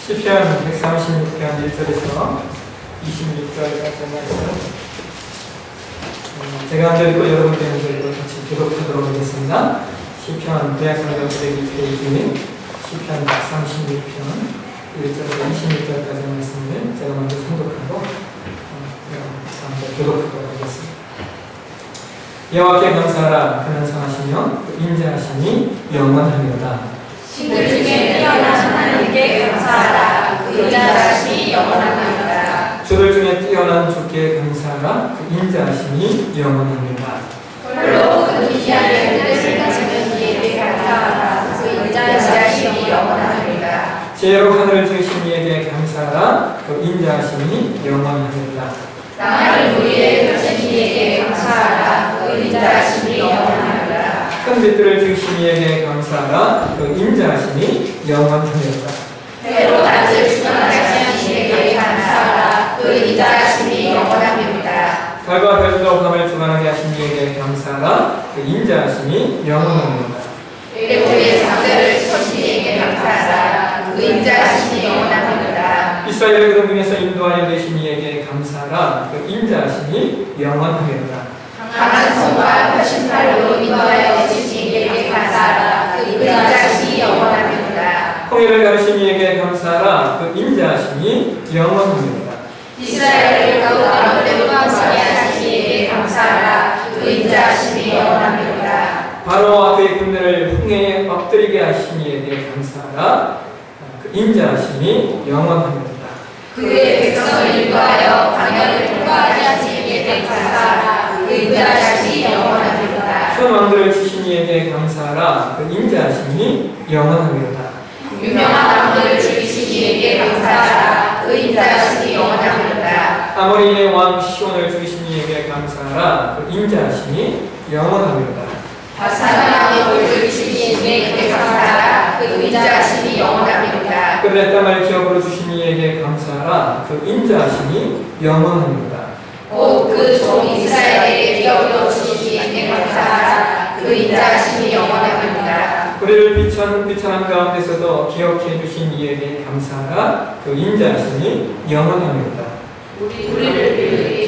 시편 136편 1절에서 26절까지 말씀 제가 한 절 읽고 여러분께 한 절 읽고 같이 교독하도록 하겠습니다. 시편 대학성경 102페이지 시편 136편 1절에서 26절까지 말씀을 제가 먼저 통독하고 교독하도록 하겠습니다. 여호와께 감사하라. 그는 선하시며 인자하심이 영원하리로다. 신들 중에 뛰어난 하나님께 감사하라. 그 인자하심이 영원하리로다. 주들 중에 뛰어난 주께 감사하라. 그 인자하심이 영원하리로다. 홀로 그 기이하게 뜻을 가지는 이에게 감사하라. 그 인자하심이 영원하리로다. 지혜로 하늘을 지으신 이에게 감사하라. 그 인자하심이 영원하리로다. 땅을 우리의 펼친 이에게 감사하라. 그 인자하심이 영원하리로다. 큰 빛들을 지으신 이에게 감사하라. 그 인자하심이 영원하리로다. 해로 낮을 주관하신 이에게 감사하라. 그 인자하심이 영원하리로다. 달과 별도 밤을 주관하게 하신 이에게 감사하라. 그 인자하심이 영원하리로다. 애굽의 장대를 치신 이에게 감사하라. 그 인자하심이 영원하리로다. 이스라엘의 그런 중에서 인도하여 내신 이에게 감사하라. 그 인자하심이 영원하리로다. 강한 손과 펴신 팔로 인도하여 내신 이에게 감사하라. 그 인자하심이 영원하리로다. 홍해를 가르신 이에게 감사하라. 그 인자하심이 영원하리로다. 이스라엘을 가운데 아무데도 가지 하신 이에게 감사하라. 그 인자하심이 영원하리로다. 바로와 그의 군대를 홍해에 엎드리게 하신 이에게 감사하라. 그 인자하심이 영원하리로다. 그의 백성을 인도하여 광야를 통과하게 하신 이에게 감사하라. 그 인자하심이 영원하리로다. 큰 왕들을 치신 이에게 감사하라. 그 인자하심이 영원하리로다. 유명한 왕들을 죽이신 이에게 감사하라. 그 인자하심이 영원하리로다. 아모리의 왕 시온을 죽이신 이에게 감사하라. 그 인자하심이 영원하리로다. 바산의 왕을 죽이신 이에게 감사하라. 그 인자하심이 영원하리로다. 그들의 땅을 기업으로 주신 이에게 감사하라. 그 인자하심이 영원하리로다. 곧 그 종 이스라엘에게 기업으로 주신 이에게 감사하라. 그 인자하심이 영원하리로다. 우리를 비천한 가운데서도 기억해 주신 이에게 감사하라. 그 인자하심이 영원하리로다. 우리를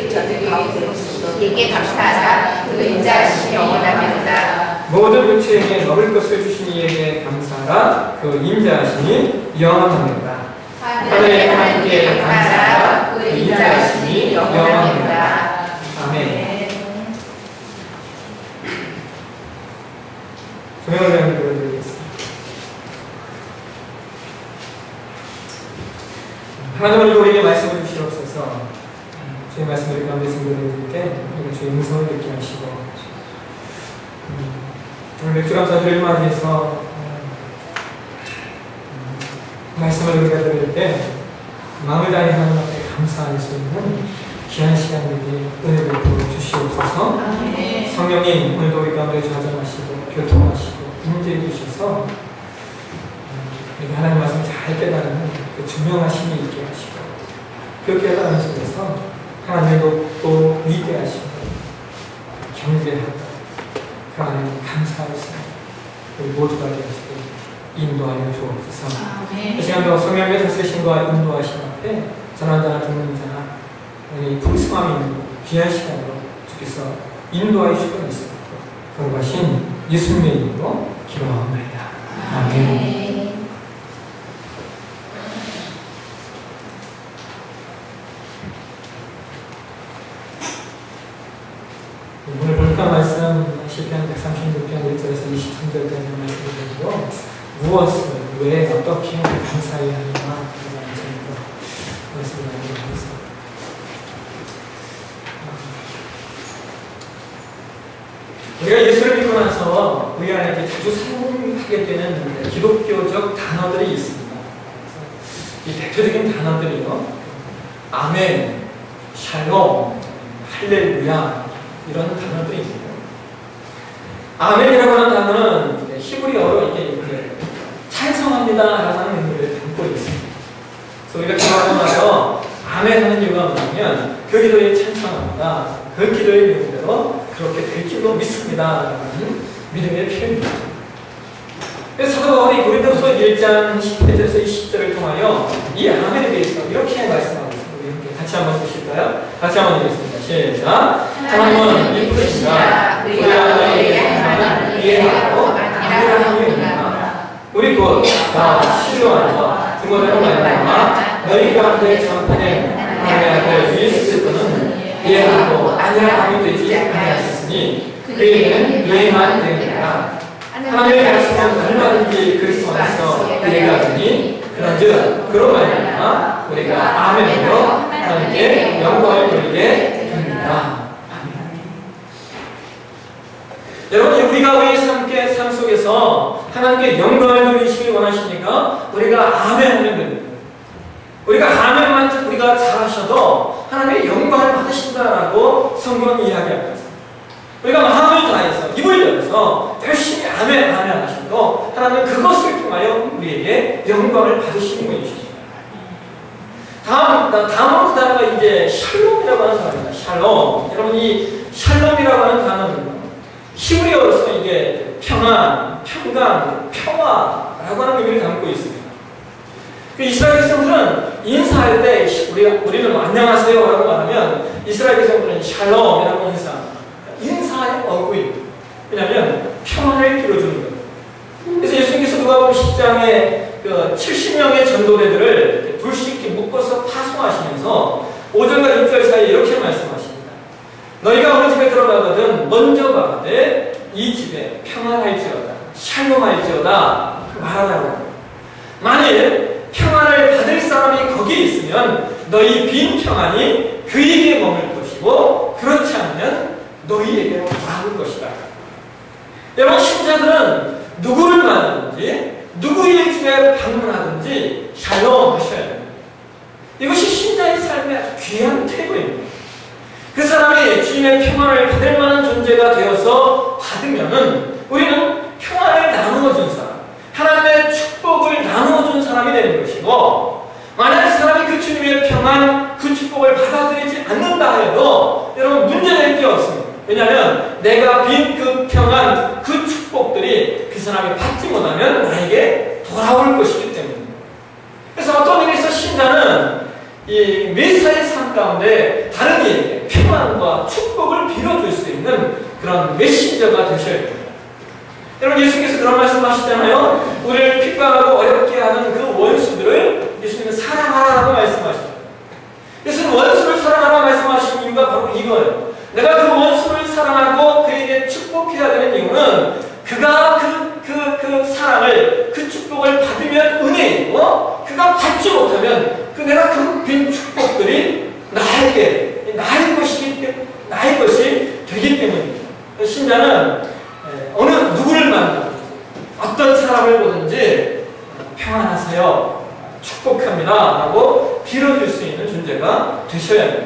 비천한 가운데서도 이에게 감사하라. 그 인자하심이 영원하리로다. 모든 육체에게 먹을 것을 주신 이에게 감사하라. 그 인자하심이 영원하리로다. 하늘의 하나님께 감사하라. 그 인자하심이 영원하리로다. 아멘. 조명을 위한 기도를 드리겠습니다. 하나님은 우리에게 말씀을 주시옵소서. 주의 말씀을 가운데 증거드릴 때 우리가 주의 음성을 듣게 하시고 오늘 맥주감사주를 맞이해서 말씀을 우리가 들을 때 마음을 다해 하나님 앞에 감사할 수 있는 귀한 시간들이 은혜를 부어 주시옵소서. 성령님 오늘도 우리 가운데 좌정하시고 교통하시고 인도해 주셔서 우리가 하나님 말씀을 잘 깨달으면 그 증명하심이 있게 하시고 그 깨달음 속에서 하나님을 높고 위대하시고 경배하고 그 안에 감사할 수 있는 우리 모두가 되시고 인도하여 주옵소서. 이 시간도 성령의 다스리심과 인도하심 앞에 전한자나 듣는 자나 이 풍성함이 있는 귀한 시간으로 주께서 인도하여 주시고 있습니다. 그러신 예수님의 이름으로 기도하옵나이다. 아멘. 오늘 볼까 말씀 시편 136편 1절에서 23절까지 말씀을 드리고 무엇을 왜 어떻게 감사해야 하는가 라는 점으로 말씀을 나누도록 하겠습니다. 우리가 예수를 믿고 나서 우리 안에 자주 사용하게 되는 기독교적 단어들이 있습니다. 이 대표적인 단어들이요, 아멘, 샬롬, 할렐루야 이런 단어들이 있습니다. 아멘이라고 하는 단어는 히브리어로 이렇게 찬성합니다 라는 의미를 담고 있습니다. 그래서 우리가 기도하고 나서 아멘 하는 이유가 뭐냐면 그 기도에 찬성합니다. 그 기도의 내용대로 그렇게 될 줄로 믿습니다 라는 믿음의 표현입니다. 그래서 사도 바울이 고린도서 1장 10절에서 20절을 통하여 같이 한번 보실까요? 같이 한번 읽겠습니다. 시작. 하나님은 이쁘시다. 우리가 너희에게 행하는 이해하고 아니라는 이유입니다. 우리 곧 다 시lu하여 등원으로 말미암아 너희 가운데 전파된 하나님의 아들 예수 그리스도는 이해하고 아니라는 되지 아니하셨으니 그에게는 이해만 됩니다. 하나님의 말씀은 얼마든지 그리스도 안에서 이해가 되니 그런즉 그로 말미암아 우리가 아멘으로 하나님께 영광을 돌리게 됩니다. 여러분, 우리가 우리 삶 속에서 하나님께 영광을 돌리시길 원하십니까? 우리가 아멘 하면 됩니다. 우리가 아멘만 우리가 잘하셔도 하나님의 영광을 받으신다라고 성경은 이야기하고 있습니다. 우리가 마음을 다해서 입을 열어서 열심히 아멘 하셔도 하나님은 그것을 통하여 우리에게 영광을 받으시는 분이십니다. 다음은 그 단어가 이제 샬롬이라고 하는 단어입니다. 샬롬. 여러분, 이 샬롬이라고 하는 단어는 히브리어로서 이게 평안, 평강, 평화라고 하는 의미를 담고 있습니다. 이스라엘 백성들은 인사할 때 우리는 안녕하세요라고 말하면 이스라엘 백성들은 샬롬이라고 인사의 어구입니다. 왜냐하면 평안을 빌어주는 거예요. 그래서 예수님께서 누가복음 10장에 그 70명의 전도대들을 둘씩 묶어서 파송하시면서 5절과 6절 사이에 이렇게 말씀하십니다. 너희가 어느 집에 들어가거든 먼저 가되 이 집에 평안할지어다, 샬롬할지어다 말하라고. 만일 평안을 받을 사람이 거기에 있으면 너희 빈 평안이 그에게 머물 것이고 그렇지 않으면 너희에게로 돌아올 것이다. 여러분, 신자들은 누구를 만나든지 누구의 집에 방문하든지 샬롬 하셔야 됩니다. 이것이 신자의 삶의 아주 귀한 태도입니다. 그 사람이 주님의 평안을 받을 만한 존재가 되어서 받으면은 우리는 평안을 나누어준 사람, 하나님의 축복을 나누어준 사람이 되는 것이고, 만약 그 사람이 그 주님의 평안, 그 축복을 받아들이지 않는다 해도 여러분 문제될 게 없습니다. 왜냐하면 내가 빈 그 평안, 그 축복들이 그 사람이 받지 못하면 나에게 돌아올 것이기 때문입니다. 그래서 어떤 의미에서 신자는 이 매사의 삶 가운데 다른 이에게 평안과 축복을 빌어줄 수 있는 그런 메신저가 되셔야 됩니다. 여러분, 예수님께서 그런 말씀하시잖아요. 우리를 핍박하고 어렵게 하는 그 원수들을 예수님은 사랑하라고 말씀하십니다. 예수님은 원수를 사랑하라고 말씀하신 이유가 바로 이거예요. 내가 그 원수를 사랑하고 그에게 축복해야 되는 이유는 그가 그 사랑을, 그 축복을 받으면 은혜이고 그가 받지 못하면 내가 그 빈 축복들이 나의 것이 되기 때문입니다. 신자는 어느 누구를 만나든지 어떤 사람을 보든지 평안하세요, 축복합니다 라고 빌어줄 수 있는 존재가 되셔야 합니다.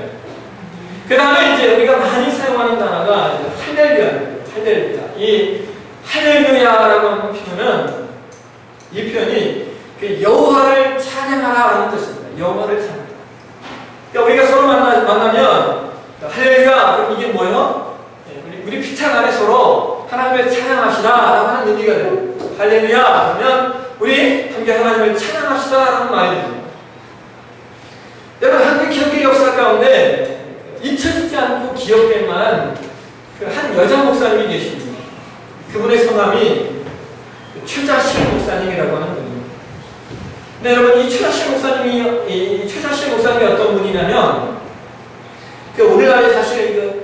그 다음에 이제 우리가 많이 사용하는 단어가 할렐루야입니다. 이 할렐루야라고 하는 표현은, 이 표현이 그 여호와를 찬양하라라는 뜻입니다. 여호와를 찬양. 그러니까 우리가 서로 만나면 할렐루야, 그럼 이게 뭐예요? 우리 피차 간에 서로 하나님을 찬양하시라라고 하는 의미가 됩니다. 할렐루야 그러면 우리 함께 하나님을 찬양합시다라는 말이 됩니다. 여러분, 한국 기독교 역사 가운데 잊혀지지 않고 기억될 만한 그 한 여자 목사님이 계십니다. 그분의 성함이 최자실 목사님이라고 하는 분입니다. 네, 여러분, 이 최자실 목사님이 어떤 분이냐면, 오늘날에 사실 그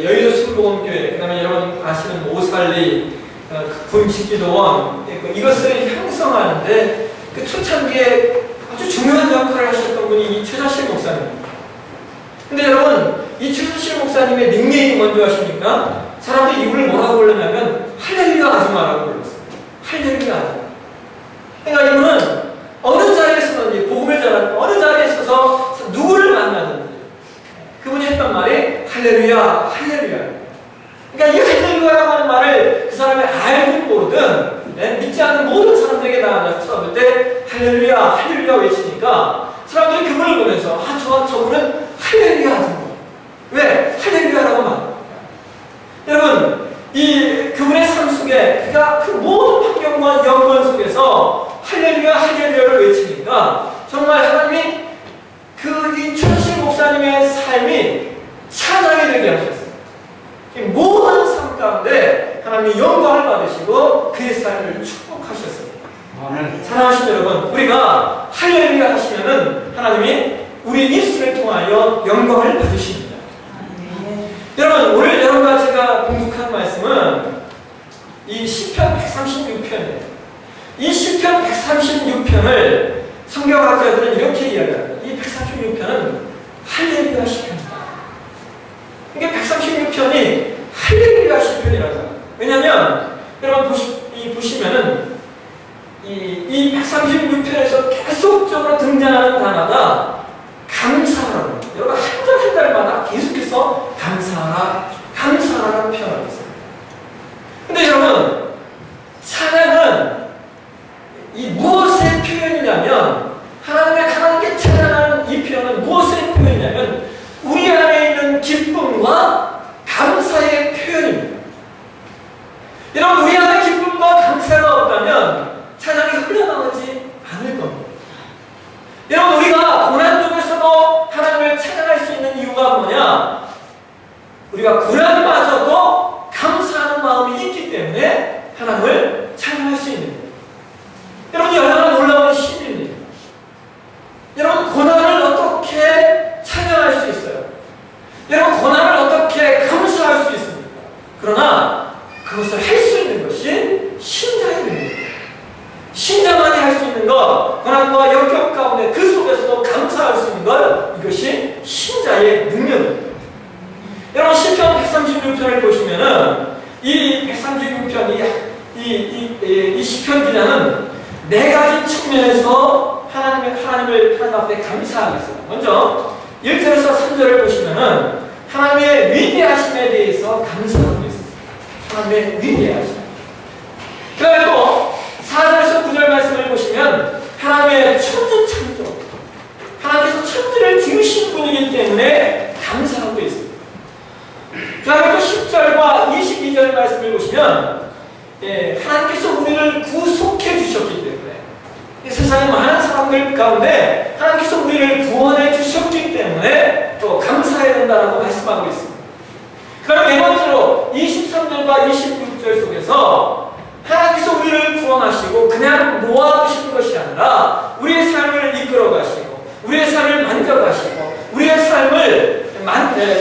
여의도 순복음교회, 그다음에 여러분 아시는 오살리, 군식기도원, 이것을 형성하는데 그 초창기에 아주 중요한 역할을 하셨던 분이 이 최자실 목사님입니다. 근데 여러분, 이 최자실 목사님의 닉네임이 뭔지 아십니까? 사람들이 이분을 뭐라고 부르냐면 할렐루야 아줌마라고 불렀어요. 할렐루야 아줌마. 그러니까 이분은 어느 자리에서든지 복음을 전하는 어느 자리에 서서 누구를 만나든지 그분이 했던 말이 할렐루야, 할렐루야. 그러니까 이 할렐루야라고 하는 말을 그 사람이 알든 모르든 믿지 않는 모든 사람들에게 나아가서 쳐다볼 때 할렐루야, 할렐루야 외치니까 사람들이 그분을 보면서 저분은 할렐루야 하는 거예요. 왜? 할렐루야라고 말합니다. 여러분, 그분의 삶 속에 그가 그 모든 환경과 여건 속에서 할렐루야, 할렐루야를 외치니까 정말 하나님이 이 최자실 목사 사랑하시는 여러분, 우리가 할렐루야 하시면은 하나님이 우리 입술을 통하여 영광을 받으십니다. 여러분, 오늘 여러분과 제가 공독한 말씀은 이 시편 136편이에요. 이 시편 136편을 성경학자들은 이렇게 이야기합니다. 이 136편은 할렐루야 시편이다. 이게 136편이 할렐루야 시편이라고 합니다. 왜냐하면 여러분 보시면은 이 136편에서 계속적으로 등장하는 단어가 감사라고. 여러분 한 달 한 달마다 계속해서 감사하라는 표현을 했어요. 근데 여러분, 찬양은 이 무엇의 표현이냐면, 하나님께 찬양하는 이 표현은 무엇의 표현이냐면 우리 안에 있는 기쁨과 감사의 표현입니다. 여러분, 우리 안에 기쁨과 감사가 없다면 찬양이 흘러나오지 않을 겁니다. 여러분, 우리가 고난 중에서도 하나님을 찬양할 수 있는 이유가 뭐냐? 우리가 고난마저도 감사하는 마음이 있기 때문에 하나님을 찬양할 수 있는 거예요. 여러분이 얼마나 놀라운 신입니까? 여러분, 고난을 어떻게 찬양할 수 있어요? 여러분, 고난을 어떻게 감사할 수 있습니까? 그러나 그것을 할 수 있는 것이 신자의 능력입니다. 신자만이 할 수 있는 것, 고난과 역경 가운데 그 속에서도 감사할 수 있는 것, 이것이 신자의 능력입니다. 여러분, 시편 136편을 보시면은 이 136편, 이 시편 기자는 네 가지 측면에서 하나님 앞에 감사하고 있어요. 먼저 1절에서 3절을 보시면은 하나님의 위대하심에 대해서 감사하고 있습니다. 하나님의 위대하심. 그 다음에 또 4절에서 9절 말씀을 보시면 하나님의 천지창조, 하나님께서 천지를 지으신 분이기 때문에 감사하고 있습니다. 그 다음에 또 10절과 22절 말씀을 보시면 하나님께서 우리를 구속해 주셨기 때문에, 이 세상의 많은 사람들 가운데 하나님께서 우리를 구원해 주셨기 때문에 또 감사해야 된다고 말씀하고 있습니다. 그럼 네 번째로 23절과 26절 속에서 하나님께서 우리를 구원하시고 그냥 놓아두시는 것이 아니라 우리의 삶을 이끌어 가시고 우리의 삶을 만져가시고 우리의 삶을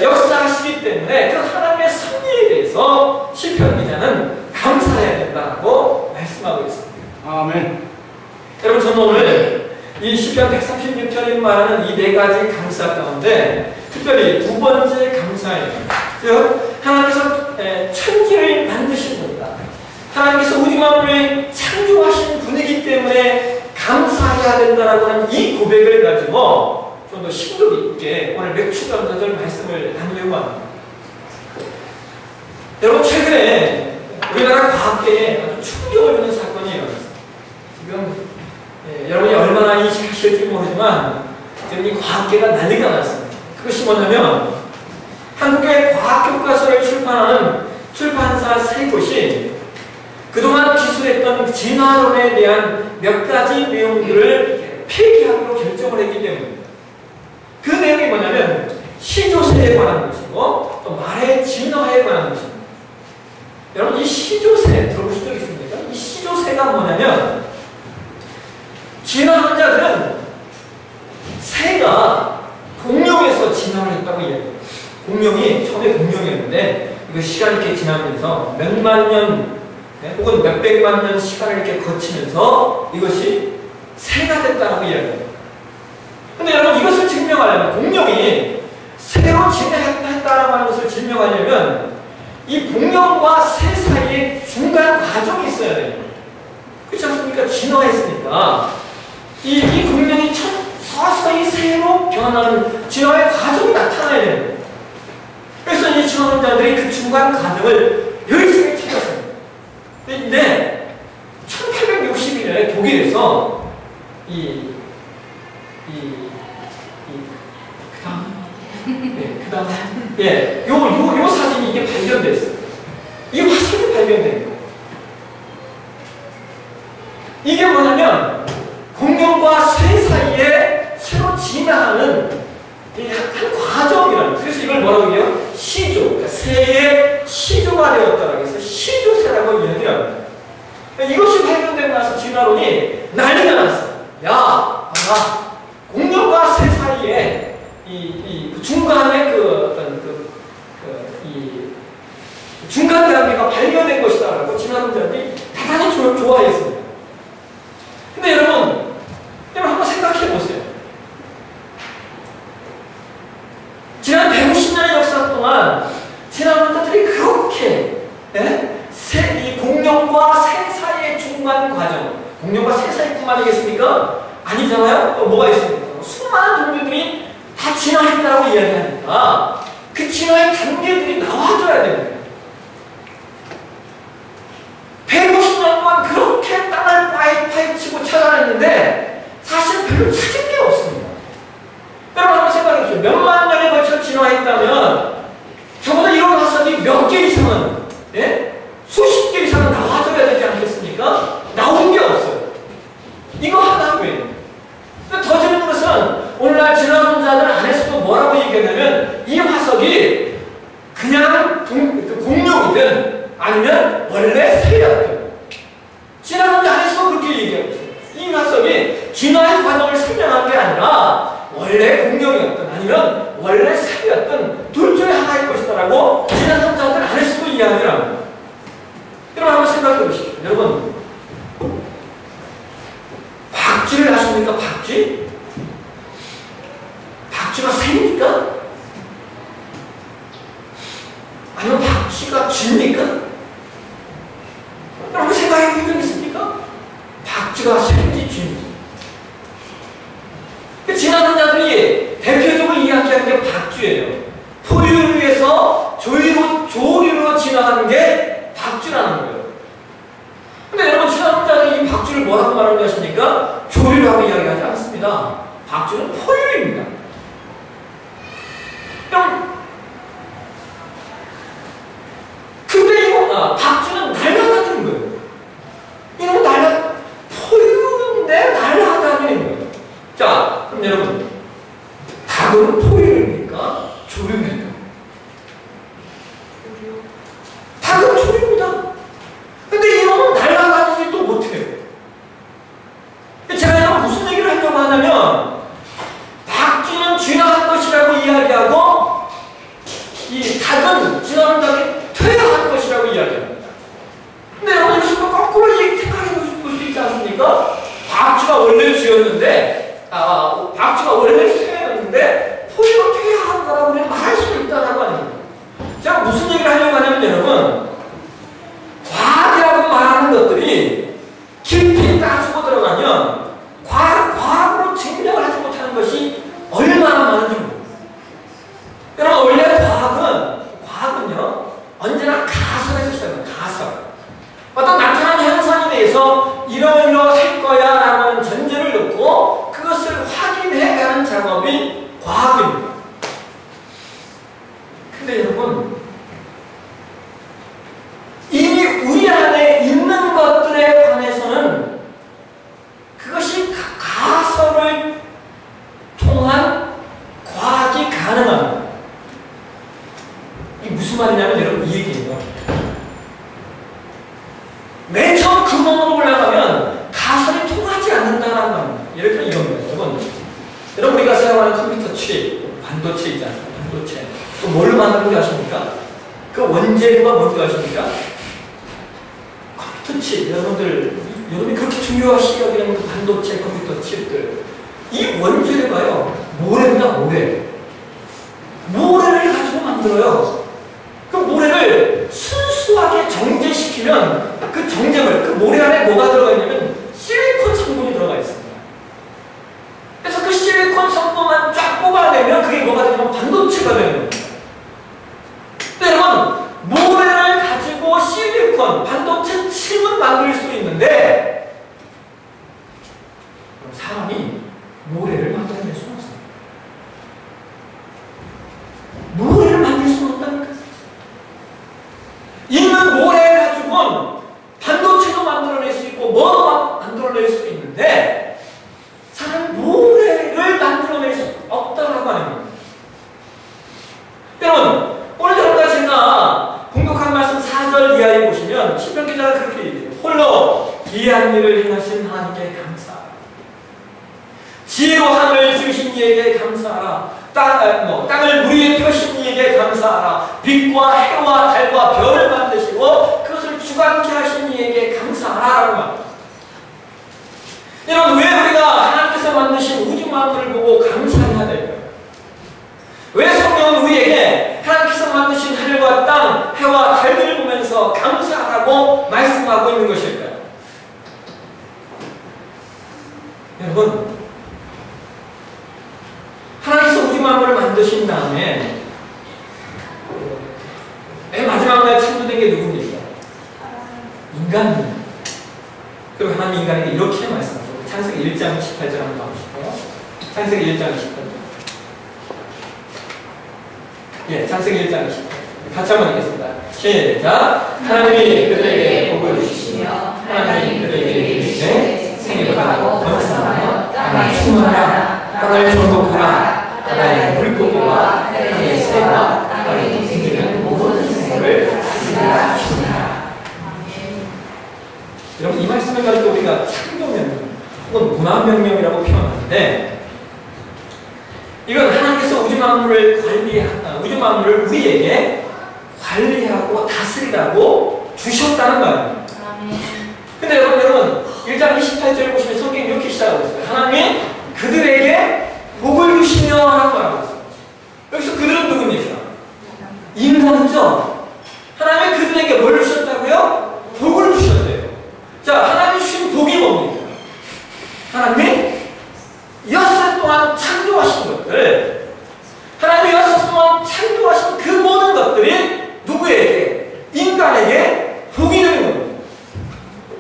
역사하시기 때문에 그 하나님의 섭리에 대해서 시편 기자는 감사해야 된다고 말씀하고 있습니다. 아멘. 여러분, 저는 오늘 이 시편 136편이 말하는 이 네 가지 감사 가운데 특별히 두 번째 감사예요. 즉 하나님께서 천지를 만드신 분이다. 하나님께서 우리 마음을 창조하신 분이기 때문에 감사해야 된다라고 하는 이 고백을 가지고 좀 더 심도 있게 오늘 몇 주간절 말씀을 나누려고 합니다. 여러분, 최근에 우리나라 과학계에 아주 충격을 주는 사건이 일어났습니다. 지금 여러분이 얼마나 인식하실지 모르지만 지금 이 과학계가 난리가 났습니다. 그것이 뭐냐면 한국의 과학교과서를 출판하는 출판사 3곳이 그동안 기술했던 진화론에 대한 몇 가지 내용들을 폐기하기로 결정을 했기 때문입니다. 그 내용이 뭐냐면 시조새에 관한 것이고 또 말의 진화에 관한 것입니다. 여러분, 이 시조새 들어보신 적 있습니까? 이 시조새가 뭐냐면 진화론자들은 새가 공룡에서 진화를 했다고 이야기해요. 공룡이 처음에 공룡이었는데 이거 시간이 이렇게 지나면서 몇만 년 혹은 몇백만 년 시간을 이렇게 거치면서 이것이 새가 됐다고 이야기해요. 근데 여러분, 이것을 증명하려면 공룡이 새로 진화했다라고 하는 것을 증명하려면 이 공룡과 새 사이에 중간 과정이 있어야 돼요. 그렇지 않습니까? 진화했으니까 이 공룡이 서서히 새로 변하는 진화의 과정이 나타나야 돼요. 그래서 이 진화론자들이 그 중간 과정을 열심히 찾았습니다. 근데 1861년에 독일에서 요 사진이 이게 발견됐어요. 이 화석이 발견된 거예요. 이게 뭐냐면 공룡과 새 사이에 새로 진화하는 한 과정이라는 거예요. 그래서 이걸 뭐라고 해요? 시조. 그러니까 새의 시조가 되었다라고 해서 시조새라고 이야기합니다. 이것이 발견되고 나서 진화론이 난리가 공룡과 새 사이에 그 중간에 중간 관계가 발견된 것이다라고 진화론자들이 대단히 좋아했습니다. 근데 여러분 한번 생각해 보세요. 지난 150년의 역사 동안 진화론자들이 그렇게 이 공룡과 새 사이의 중간 과정, 공룡과 새 사이뿐만이겠습니까? 아니잖아요. 또 뭐가 있습니까? 수많은 동물들이 다 진화했다고 이야기하니까 그 진화의 단계들이 나와줘야 됩니다. 150년 동안 그렇게 땅을 파헤치고 찾아냈는데 사실 별로 찾은 게 없습니다. 여러분 한번 생각해 보세요. 몇만 년에 걸쳐 진화했다면 적어도 이런 화석이 몇 개 이상은 수십 개 이상은 나와줘야 되지 않겠습니까? 나온 게 없어요. 이거 하나고요. 더 재밌는 것은 오늘날 진화론자들 안에서도 뭐라고 얘기하냐면 이 화석이 그냥 공룡이든 아니면 원래 새였든 진화론자 안에서 그렇게 얘기하고 있어요. 이 화석이 진화의 과정을 설명한 게 아니라 원래 공룡이었든 아니면 원래 새였든 둘 중에 하나일 것이다라고 진화론자들 안에서도 이야기를 합니다. 여러분 한번 생각해 보십시오. 여러분 박쥐를 아십니까? 박쥐? 박쥐가 새입니까? 아니면 박쥐가 쥐입니까? 여러분 생각해 본 적 있습니까? 박쥐가 새인지 쥐인지. 진화론자들이 대표적으로 이야기하는 게 박쥐예요. 포유를 위해서 조류로 진화하는 게 박쥐라는 거예요. 근데 여러분 진화론자들이 이 박쥐를 뭐라고 말하는지 아십니까? 조류라고 이야기하지 않습니다. 박쥐는 포유입니다. 근데 이거 박쥐는 날아다니는 거예요. 이놈은 포유인데 날아다니는 거예요. 자, 그럼 여러분 닭은 포유입니까? 조류입니까? 닭은 조류입니다. 근데 이놈은 날아다니지 또 못해요. 제가 여러분 무슨 얘기를 하려고 하냐면 박쥐는 진화한 것이라고 이야기하고 이 닭은 진화론자들이 퇴화한 것이라고 이야기합니다. 근데 여러분 여기서 거꾸로 생각해 볼 수 있지 않습니까? 박쥐가 원래 쥐였는데 박쥐가 원래 새였는데 포유가 퇴화한 거라고 우리는 말할 수 있다라고 하는 거예요. 제가 무슨 얘기를 하려고 하냐면 여러분 과학이라고 말하는 것들이 깊이 따지고 들어가면 과학으로 증명을 하지 못하는 것이 얼마나 많은지 모릅니다. 여러분 원래 과학은요 언제나 가설에서 시작합니다. 가설. 어떤 나타난 현상에 대해서 이러이러할 거야 라고 하는 전제를 놓고 그것을 확인해가는 작업이 과학입니다. 근데 여러분 이미 우리 안에 있는 것들에 관해서는 그것이 가설을 통한 과학이 가능합니다. 이게 무슨 말이냐면 여러분 이 얘기예요. 맨 처음 근원으로 올라가면 가설이 통하지 않는다라는 겁니다. 예를 들면 이런 거예요. 여러분 우리가 사용하는 컴퓨터 칩, 반도체 있지 않습니까? 반도체. 그 뭘로 만드는 게 아십니까? 그 원재료가 뭔지 아십니까? 컴퓨터 칩. 여러분이 그렇게 중요하시 여기는 그 반도체 컴퓨터 칩들. 이 원재료가요, 모래입니다, 모래. 모래를 가지고 만들어요. 그 모래를 순수하게 정제시키면 그 정제물, 그 모래 안에 뭐가 들어가 있냐면 실리콘 성분이 들어가 있습니다. 그래서 그 실리콘 성분만 쫙 뽑아내면 그게 뭐가 되냐면 반도체가 되는 겁니다. 근데 여러분, 모래를 가지고 실리콘, 반도체 칩은 만들 수 있는데 그럼 사람이 모래를 만들어낼 수는 없습니다. 모래를 만들 수는 없다니까. 있는 모래를 가지고는 반도체도 만들어낼 수 있고 뭐도 만들어낼 수 있는데 사람이 모래를 만들어낼 수 없다고 하는 겁니다. 여러분 오늘 여러분과 제가 공독한 말씀 4절 이하에 보시면 시편 기자가 그렇게 얘기해요. 홀로 기이한 일을 행하신 하나님께 감사합니다. 지혜로 하늘을 지으신 이에게 감사하라. 땅을 물 위에 펴신 이에게 감사하라. 빛과 해와 달과 별을 만드시고 그것을 주관케 하신 이에게 감사하라라고 말합니다. 여러분, 왜 우리가 하나님께서 만드신 우주 만물을 보고 감사해야 될까요? 왜 성경은 우리에게 하나님께서 만드신 하늘과 땅, 해와 달들을 보면서 감사하라고 말씀하고 있는 것일까요? 여러분, 하나님께서 우주 만물을 만드신 다음에 맨 마지막 날 창조된 게 누굽니까? 인간입니다. 그리고 하나님 인간에게 이렇게 말씀하셨어요. 창세기 1장 18절 한번 봐보실까요? 창세기 1장 18절. 예, 창세기 1장 18절. 같이 한번 읽겠습니다. 시작. 하나님이 그들에게 복을 주시며 하나님이 그들에게 이르시되 생육하고 번성하여 땅에 충만하라. 땅을 정복하라. 땅의 물고기와 땅의 새와 땅에 움직이는 모든 생물을 다스리라 하시니라. 여러분, 이 말씀을 가지고 우리가 창조명령 혹은 문화명령이라고 표현하는데, 이건 하나님께서 우주 만물을 우리에게 관리하고 다스리라고 주셨다는 말입니다. 근데 여러분 1장 28절을 보시면 성경이 이렇게 시작하고 있어요. 하나님이 그들에게 복을 주시며 라고 말하고 있어요. 여기서 그들은 누굽니까? 인간이죠. 하나님이 그들에게 뭘 주셨다고요? 복을 주셨대요. 자, 하나님이 주신 복이 뭡니까? 하나님이 여섯 동안 창조하신 것들, 하나님이 여섯 동안 창조하신 그 모든 것들이 누구에게? 인간에게 복이 되는 겁니다.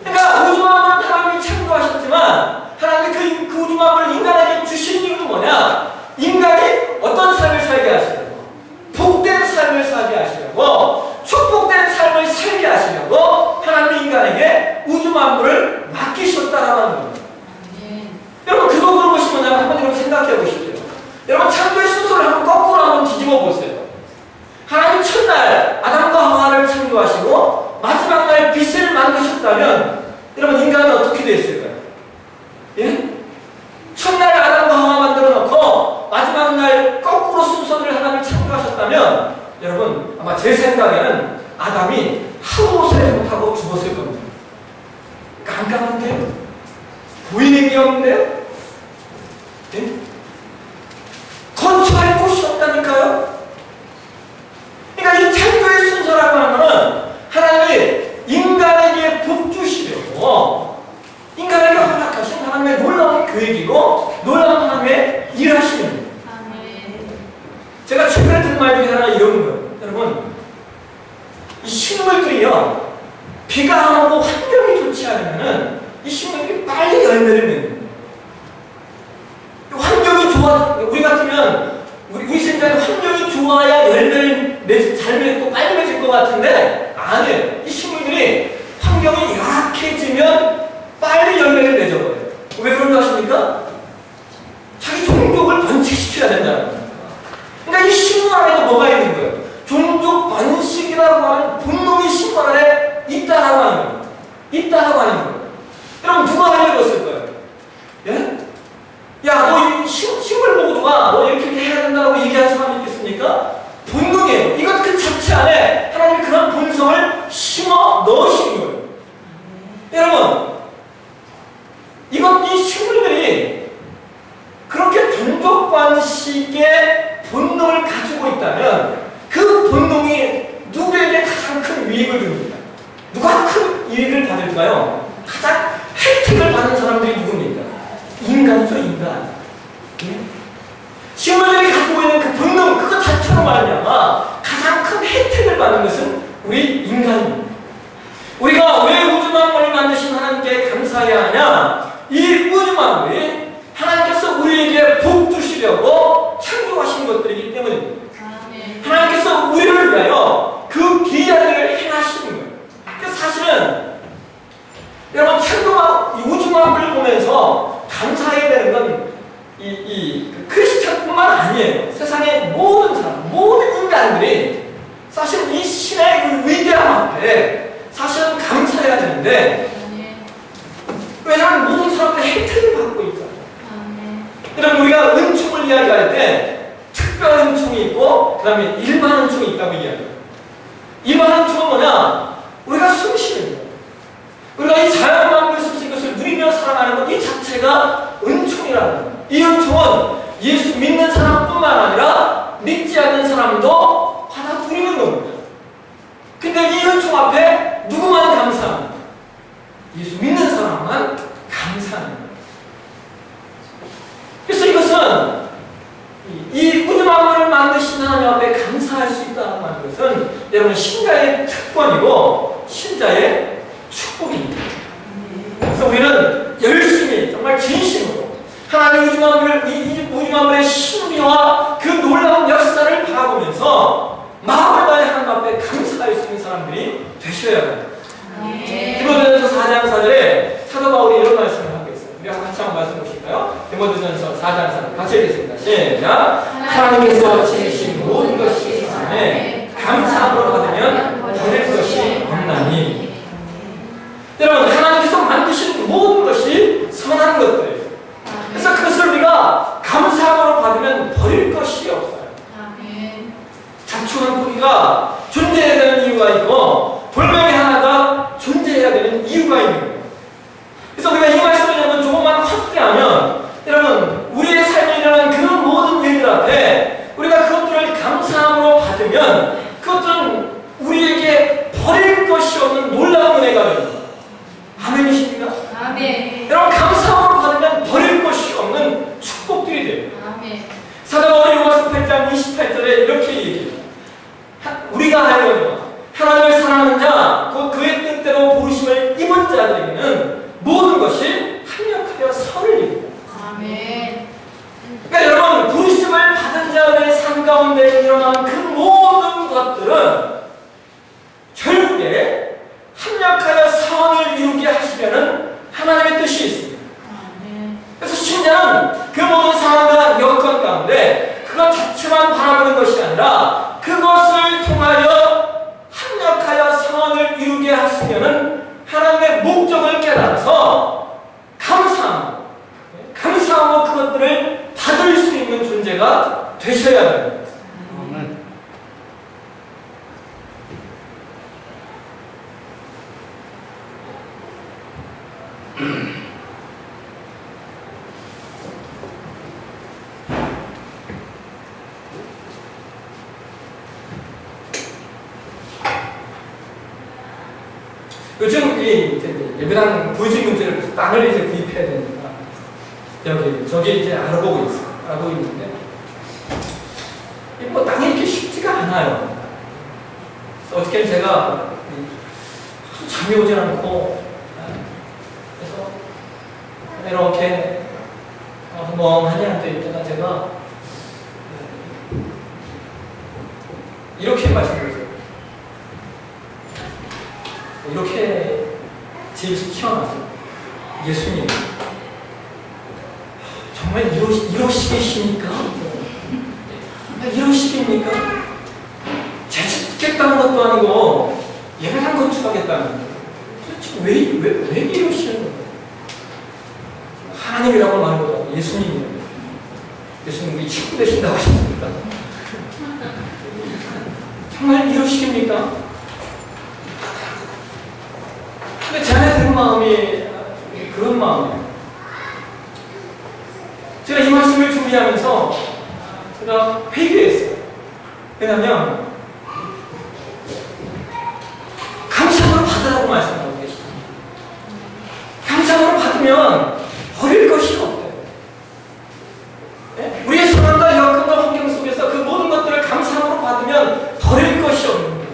그러니까 우주 만물은 하나님이 창조하셨지만 하나님이 그 우주 만물을 인간에게 주신 이유는 뭐냐? 인간이 어떤 삶을 살게 하시려고? 복된 삶을 살게 하시려고, 축복된 삶을 살게 하시려고 하나님이 인간에게 우주 만물을 맡기셨다라는 겁니다. 여러분, 그거 물어보시면 한번 여러분 생각해 보십시오. 여러분, 창조의 순서를 한번 거꾸로 한번 뒤집어 보세요. 하나님 첫날 아담과 하와를 창조하시고 마지막 날 빛을 만드셨다면 여러분, 인간은 어떻게 됐을까요? 예? 첫날 아담과 하와 만들어 놓고 마지막 날 거꾸로 순서를 하나님이 창조하셨다면 여러분, 아마 제 생각에는 아담이 하루옷을 못하고 죽었을 겁니다. 깜깜한데요? 보이는 게 없는데요? 예? 거처할 곳이 없다니까요? 그러니까 이 창조의 순서라고 하는 것은 하나님이 인간에게 복 주시려고 인간에게 허락하신 하나님의 놀라운 계획이고 놀라운 하나님의 일하시는 거예요. 제가 최근에 들은 말 중에 하나 이런 거예요. 여러분, 이 식물들이요, 비가 안 오고 환경이 좋지 않으면은 이 식물들이 빨리 열매를 맺는 거예요. 환경이 좋아, 우리 같으면 우리 생각에 환경이 좋아야 열매를 잘 맺고 빨리 맺을 것 같은데 아니에요. 이 식물들이 환경이 열악해지면 빨리 열매를 맺어버려요. 왜 그런 거 아십니까? 자기 종족을 번식시켜야 된다는 거예요. 그러니까 이 식물 안에도 뭐가 있는 거예요? 종족 번식이라고 하는 본능이 식물 안에 있다라고 하는 거예요. 있다라고 하는 거예요. 여러분, 누가 알려줬을 거예요? 예? 야, 너 이 식물 보고 좋아. 너 이렇게 해야 된다고 얘기하는 사람이 있겠습니까? 본능이에요. 이것 그 자체 안에 하나님이 그런 본성을 심어 넣으신 거예요. 여러분, 이 식물들이 그렇게 종족 번식의 본능을 가지고 있다면 그 본능이 누구에게 가장 큰 유익을 줍니까? 누가 큰 유익을 받을까요? 가장 혜택을 받는 사람들이 누굽니까? 인간이죠, 인간. 예? 식물들이 가지고 있는 그 본능, 그거 자체로 말하면 가장 큰 혜택을 받는 것은 우리 인간입니다. 우리가 왜 우주 만물을 만드신 하나님께 감사해야 하냐? 이 우주 만물이 하나님께서 우리에게 복 주시려고 창조하신 것들이기 때문입니다. 하나님께서 우리를 위하여 그 귀한 일을 행하시는 거예요. 그래서 사실은 여러분, 이 우주 만물을 보면서 감사해야 되는 건 크리스천뿐만 아니에요. 세상의 모든 사람, 모든 인간들이 사실 이 신의 그 위대함 앞에 사실은 감사해야 되는데, 왜냐하면 모든 사람들이 혜택을 받고 있잖아요. 그럼 우리가 은총을 이야기할 때 특별 은총이 있고 그 다음에 일반 은총이 있다고 이야기해요. 일반 은총은 뭐냐? 우리가 숨 쉬는 거예요. 우리가 이 자연만물 속에서 이것을 누리며 살아가는 것 이 자체가 은총이라는 거예요. 이 은총은 예수 믿는 사람뿐만 아니라 믿지 않는 사람도 받아들이는 겁니다. 근데 이 은총 앞에 누구만 감사합니까? 예수 믿는 사람만 감사합니다. 그래서 이것은 이 우주 만물을 만드신 하나님 앞에 감사할 수 있다는 것은 여러분 신자의 특권이고 신자의 축복입니다. 그래서 우리는 열심히 정말 진심으로 하나님 우주 만물의 신비와 그 놀라운 역사를 바라보면서 마음을 다해 하나님 앞에 감사할 수 있는 사람들이 되셔야 합니다. 디모데전서 4장 4절에 사도 바울이 이런 말씀을 하고 있어요. 우리 같이 한번 말씀 보실까요? 디모데전서 4장 4절 같이 읽겠습니다. 시작. 하나님께서 지으신 모든 것이 선해 감사함으로 받으면 버릴 것이 없나니. 여러분 하나님께서 만드신 모든 것이 선한 것들이에요. 그래서 그것을 우리가 감사함으로 받으면 버릴 것이 없어요. 자초한 고기가 존재해야 되는 이유가 있고 돌멩이 하나가 존재해야 되는 이유가 있는 거예요. 그래서 우리가 이 말씀을 여러분 조금만 확대하면 여러분 우리의 삶에 일어난 그 모든 일들 앞에 우리가 그것들을 감사함으로 받으면 그것들은 우리에게 버릴 것이 없는 놀라운 은혜가 됩니다. 아멘이십니까? 아멘. 여러분 감사함으로 받으면 버릴 것이 없는 축복들이 돼요. 아멘. 사도 바울이 로마서 8장 28절에 이렇게 얘기해요. 우리가 알거니와 하나님을 사랑하는 자, 곧 그의 뜻대로 부르심을 입은 자들에게는 모든 것이 합력하여 선을 이룹니다. 아멘. 그러니까 여러분 부르심을 받은 자들의 삶 가운데 일어난 그 모든 것들은 결국에 합력하여 선을 이루게 하시려는 하나님의 뜻이 있습니다. 그래서 신자는 그 모든 상황과 여건 가운데 그것 자체만 바라보는 것이 아니라 그것을 통하여 합력하여 선을 이루게 하시려는 하나님의 목적을 깨달아서 감사함으로 그것들을 받을 수 있는 존재가 되셔야 됩니다. 요즘 이 예배당 부지 문제를 땅을 이제 구입해야 되니까 저기 이제 알아보고 있는데 뭐 땅이 이렇게 쉽지가 않아요. 어떻게 제가 잠이 오지 않고 그래서 이렇게 멍하니 앉아 있다가 제가 이렇게 말씀드렸어요. 이렇게 집에서 키워놨어요. 예수님 정말 이러시겠습니까? 이러시겠습니까? 재직겠다는 것도 아니고 예배당 건축하겠다는 거예요. 도대체 왜 이러시는 거예요? 하나님이라고 말보다 예수님이라고. 예수님 우리 친구 되신다고 하셨습니까? 정말 이러시겠습니까? 근데 제 안에 드는 마음이 그런 마음이에요. 제가 이 말씀을 준비하면서 제가 회개했어요. 왜냐하면 감사함으로 받으라고 말씀하고 계십니다. 감사함으로 받으면 버릴 것이 없대요. 네? 우리의 상황과 여건과 환경 속에서 그 모든 것들을 감사함으로 받으면 버릴 것이 없는 거예요.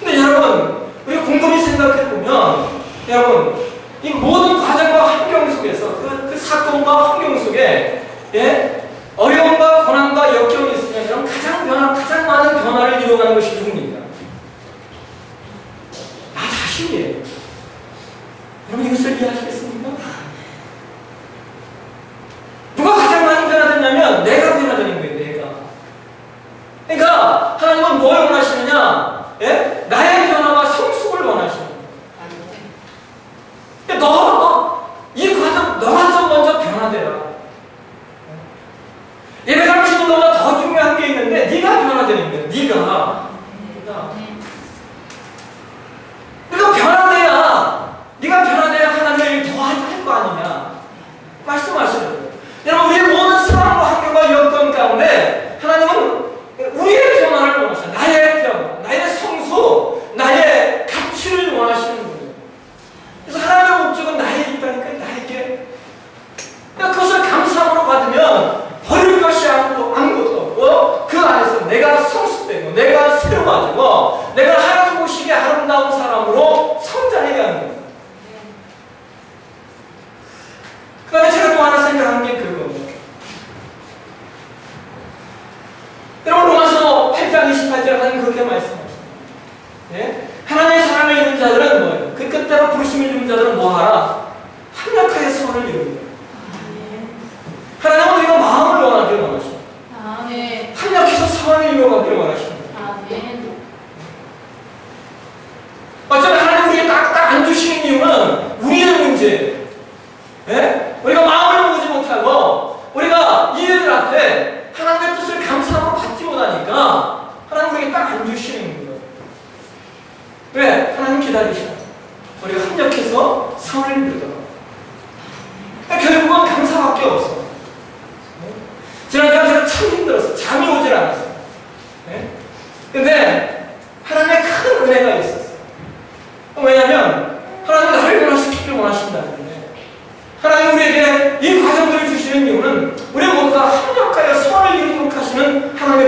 근데 여러분 우리가 곰곰이 생각해보면 여러분 이 모든 과정과 환경 속에서 그 사건과 환경 속에 어려움과 고난과 역경이 있으면 여러분 가장 많은 변화를 이루어가는 것이 누굽니까? 나 자신이에요. 여러분 이것을 이해하시겠습니까? 누가 가장 많이 변화됐냐면 내가 변화되는 거예요. 내가. 그러니까 하나님은 뭘 원하시느냐? 나의 변화와 성숙을 원하시는 거예요. 이 과정 너가 좀 먼저 변화되라.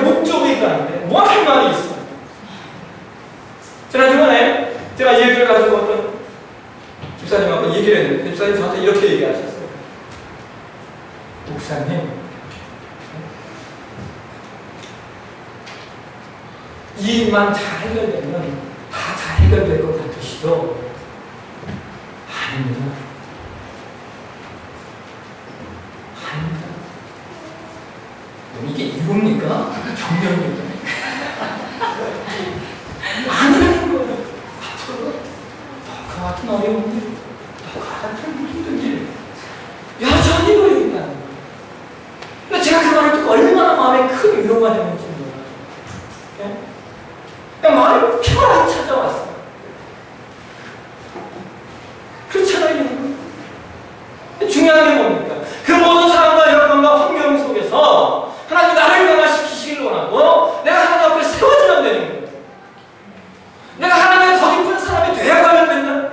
하나님의 목적이 있다는데 뭐 할 말이 있어요. 지난주간에 제가 이 얘기를 가지고 어떤 집사님하고 얘기를 했는데 집사님 저한테 이렇게 얘기하셨어요. 목사님, 이 일만 잘 해결되면 다 잘 해결될 것 같으시죠? 아닙니다. 아닙니다. 이게 이겁니까? 경력입니까? 아니라는 거예요. 앞으로 더 같은 어려운 일, 더 같은 힘든 일 여전히 보여있다는 거예요. 근데 제가 그 말을 듣고 얼마나 마음에 큰 위로가 되는지 몰라요. 그냥 마음이 편하게 찾아왔어요. 그렇잖아요. 중요한 게 뭡니까? 그 모든 사람과 여건과 환경 속에서 하나님 나를 변화시키시길 원하고 내가 하나님 앞에 세워지면 되는 거예요. 내가 하나님의 더 깊은 사람이 되어가면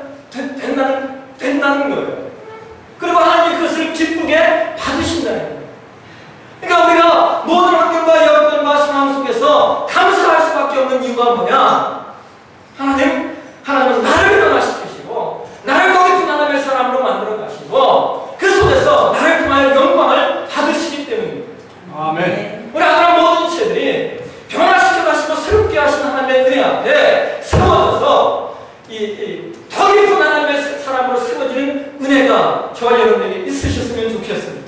된다는 거예요. 그리고 하나님이 그것을 기쁘게 받으신다는 거예요. 그러니까 우리가 모든 환경과 여건과 상황 속에서 감사할 수밖에 없는 이유가 뭐냐? 하나님은 나를 변화시키시고 나를 더 깊은 하나님의 사람으로 만들어 가시고 그 속에서 나를 통하여 영광을 받으시기 때문입니다. 아멘. 우리 아브라함 모든 지체들이 변화시켜 가시고 새롭게 하시는 하나님의 은혜 앞에 세워져서 더 깊은 하나님의 사람으로 세워지는 은혜가 저와 여러분에게 있으셨으면 좋겠습니다.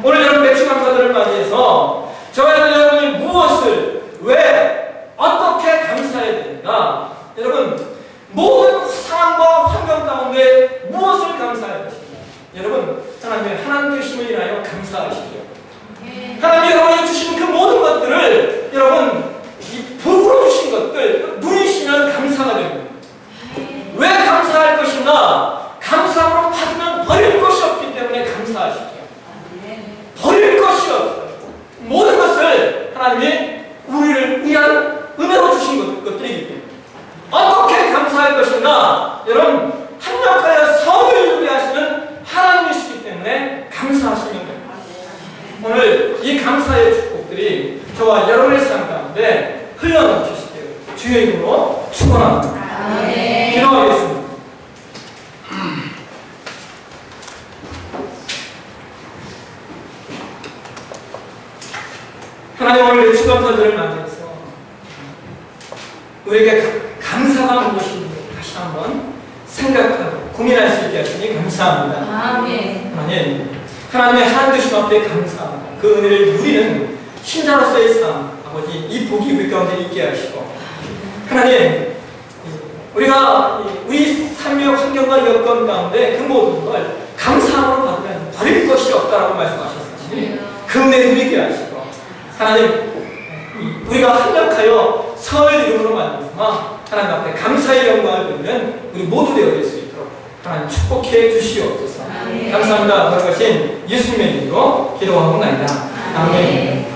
오늘 여러분 맥주감사들을 맞이해서 저와 여러분이 무엇을 왜 어떻게 감사해야 되는가? 여러분 모든 상황과 환경 가운데 무엇을 감사해야 되십니까? 여러분 하나님의 하나님 되심을 인하여 감사하시죠. 하나님이 여러분이 주신 그 모든 것들을 여러분 이 복으로 주신 것들 누리시면 감사가 됩니다. 왜 감사할 것인가? 감사함으로 받으면 버릴 것이 없기 때문에 감사하시죠. 버릴 것이 없어요. 모든 것을 하나님이 우리를 위한 은혜로 주신 것들이기 때문에 어떻게 감사할 것인가? 여러분 합력하여 성을 누리하시는 하나님이시기 때문에 감사하시면 됩니다. 오늘 이 감사의 축복들이 저와 여러분의 삶 가운데 흘러넘치시기를 주의 이름으로 축원합니다. 기도하겠습니다. 하나님 오늘 추감사들을 맞이해서 우리에게 감사가 무엇인지 다시 한번 생각하고 고민할 수 있게 하시니 감사합니다. 하나님의 하나님 되심 앞에 감사합니다. 그 은혜를 누리는 신자로서의 삶, 아버지 이 복이 우리 가운데 있게 하시고 하나님 우리가 우리 삶의 환경과 여건 가운데 그 모든 걸 감사함으로 받으면 버릴 것이 없다라고 말씀하셨으니 그 은혜 누리게 하시고 하나님 우리가 합력하여 성을 이름으로 만들어서 하나님 앞에 감사의 영광을 돌리는 우리 모두 되어질 수 있도록 하나님 축복해 주시옵소서. 감사합니다. 그러신 예수님의 이름으로 기도하옵나이다. 아멘.